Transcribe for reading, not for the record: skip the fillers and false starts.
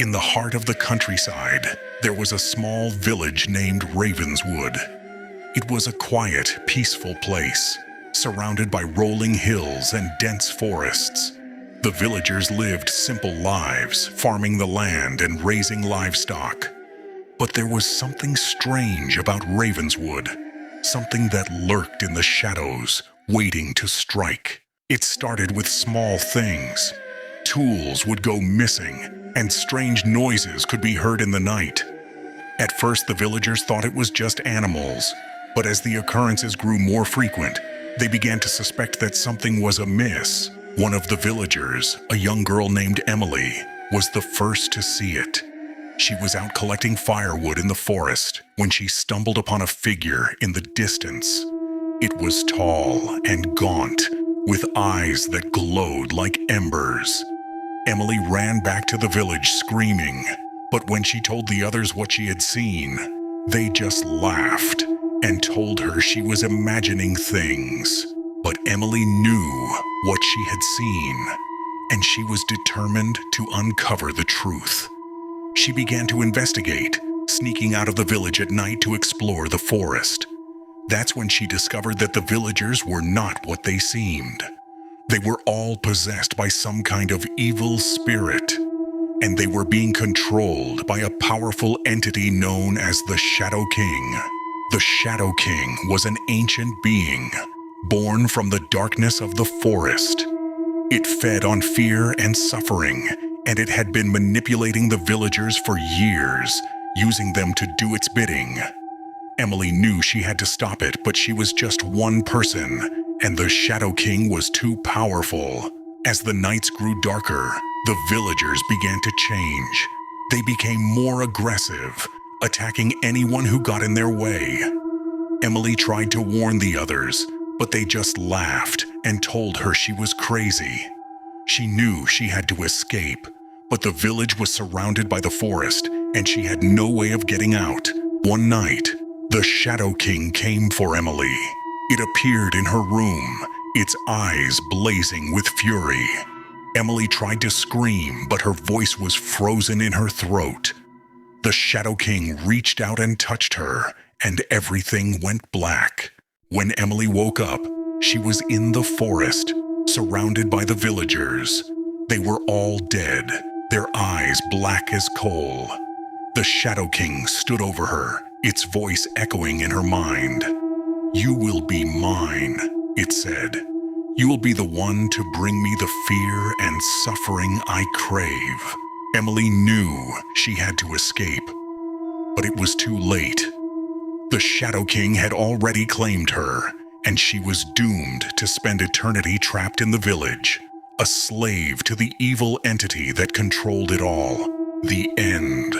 In the heart of the countryside, there was a small village named Ravenswood. It was a quiet, peaceful place, surrounded by rolling hills and dense forests. The villagers lived simple lives, farming the land and raising livestock. But there was something strange about Ravenswood, something that lurked in the shadows, waiting to strike. It started with small things. Tools would go missing, and strange noises could be heard in the night. At first, the villagers thought it was just animals, but as the occurrences grew more frequent, they began to suspect that something was amiss. One of the villagers, a young girl named Emily, was the first to see it. She was out collecting firewood in the forest when she stumbled upon a figure in the distance. It was tall and gaunt, with eyes that glowed like embers. Emily ran back to the village screaming, but when she told the others what she had seen, they just laughed and told her she was imagining things. But Emily knew what she had seen, and she was determined to uncover the truth. She began to investigate, sneaking out of the village at night to explore the forest. That's when she discovered that the villagers were not what they seemed. They were all possessed by some kind of evil spirit, and they were being controlled by a powerful entity known as the Shadow King. The Shadow King was an ancient being, born from the darkness of the forest. It fed on fear and suffering, and it had been manipulating the villagers for years, using them to do its bidding. Emily knew she had to stop it, but she was just one person, and the Shadow King was too powerful. As the nights grew darker, the villagers began to change. They became more aggressive, attacking anyone who got in their way. Emily tried to warn the others, but they just laughed and told her she was crazy. She knew she had to escape, but the village was surrounded by the forest, and she had no way of getting out. One night, the Shadow King came for Emily. It appeared in her room, its eyes blazing with fury. Emily tried to scream, but her voice was frozen in her throat. The Shadow King reached out and touched her, and everything went black. When Emily woke up, she was in the forest, surrounded by the villagers. They were all dead, their eyes black as coal. The Shadow King stood over her, its voice echoing in her mind. "You will be mine," it said. "You will be the one to bring me the fear and suffering I crave." Emily knew she had to escape, but it was too late. The Shadow King had already claimed her, and she was doomed to spend eternity trapped in the village, a slave to the evil entity that controlled it all. The end.